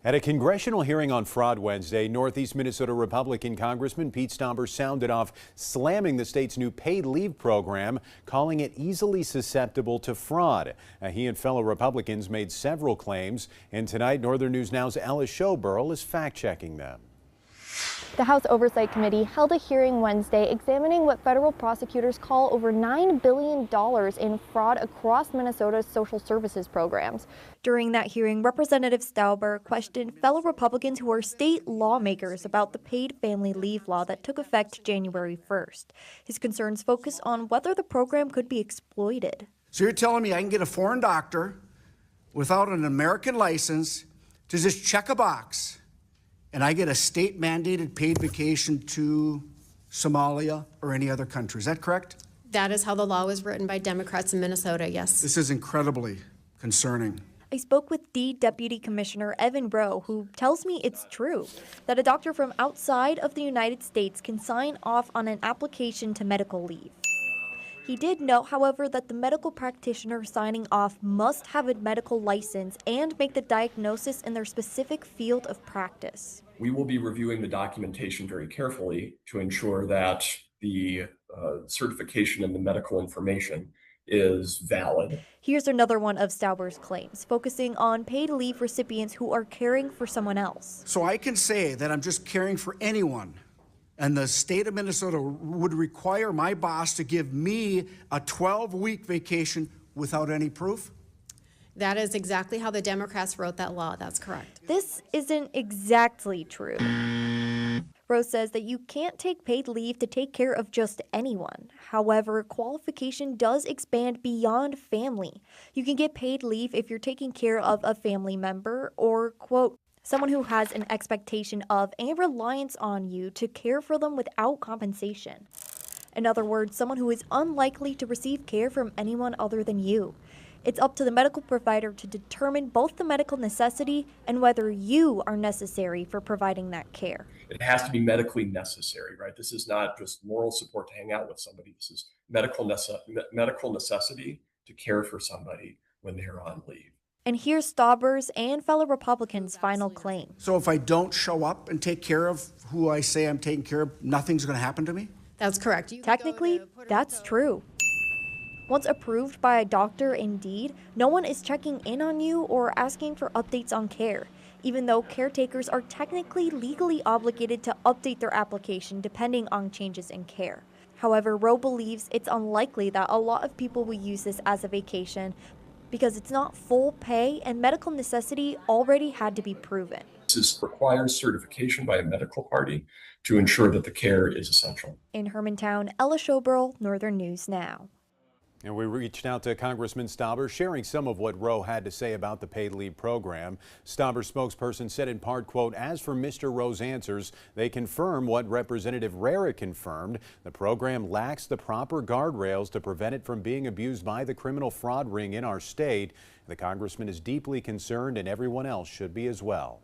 At a congressional hearing on Fraud Wednesday, Northeast Minnesota Republican Congressman Pete Stauber sounded off, slamming the state's new paid leave program, calling it easily susceptible to fraud. He and fellow Republicans made several claims, and tonight Northern News Now's Stauber is fact-checking them. The House Oversight Committee held a hearing Wednesday examining what federal prosecutors call over $9 billion in fraud across Minnesota's social services programs. During that hearing, Representative Stauber questioned fellow Republicans who are state lawmakers about the paid family leave law that took effect January 1st. His concerns focus on whether the program could be exploited. So you're telling me I can get a foreign doctor without an American license to just check a box, and I get a state-mandated paid vacation to Somalia or any other country. Is that correct? That is how the law was written by Democrats in Minnesota, yes. This is incredibly concerning. I spoke with the Deputy Commissioner Evan Rowe, who tells me it's true that a doctor from outside of the United States can sign off on an application to medical leave. He did note, however, that the medical practitioner signing off must have a medical license and make the diagnosis in their specific field of practice. We will be reviewing the documentation very carefully to ensure that the certification and the medical information is valid. Here's another one of Stauber's claims, focusing on paid leave recipients who are caring for someone else. So I can say that I'm just caring for anyone, and the state of Minnesota would require my boss to give me a 12-week vacation without any proof? That is exactly how the Democrats wrote that law. That's correct. This isn't exactly true. Rose says that you can't take paid leave to take care of just anyone. However, qualification does expand beyond family. You can get paid leave if you're taking care of a family member or, quote, someone who has an expectation of and reliance on you to care for them without compensation. In other words, someone who is unlikely to receive care from anyone other than you. It's up to the medical provider to determine both the medical necessity and whether you are necessary for providing that care. It has to be medically necessary, right? This is not just moral support to hang out with somebody. This is medical necessity to care for somebody when they're on leave. And here's Stauber's and fellow Republicans' final claim. So if I don't show up and take care of who I say I'm taking care of, nothing's going to happen to me? That's correct. Technically, that's true. Once approved by a doctor, indeed, no one is checking in on you or asking for updates on care, even though caretakers are technically legally obligated to update their application depending on changes in care. However, Rowe believes it's unlikely that a lot of people will use this as a vacation because it's not full pay and medical necessity already had to be proven. This requires certification by a medical party to ensure that the care is essential. In Hermantown, Stauber, Northern News Now. And we reached out to Congressman Stauber, sharing some of what Rowe had to say about the paid leave program. Stauber's spokesperson said in part, quote, as for Mr. Rowe's answers, they confirm what Representative Rarick confirmed. The program lacks the proper guardrails to prevent it from being abused by the criminal fraud ring in our state. The congressman is deeply concerned, and everyone else should be as well.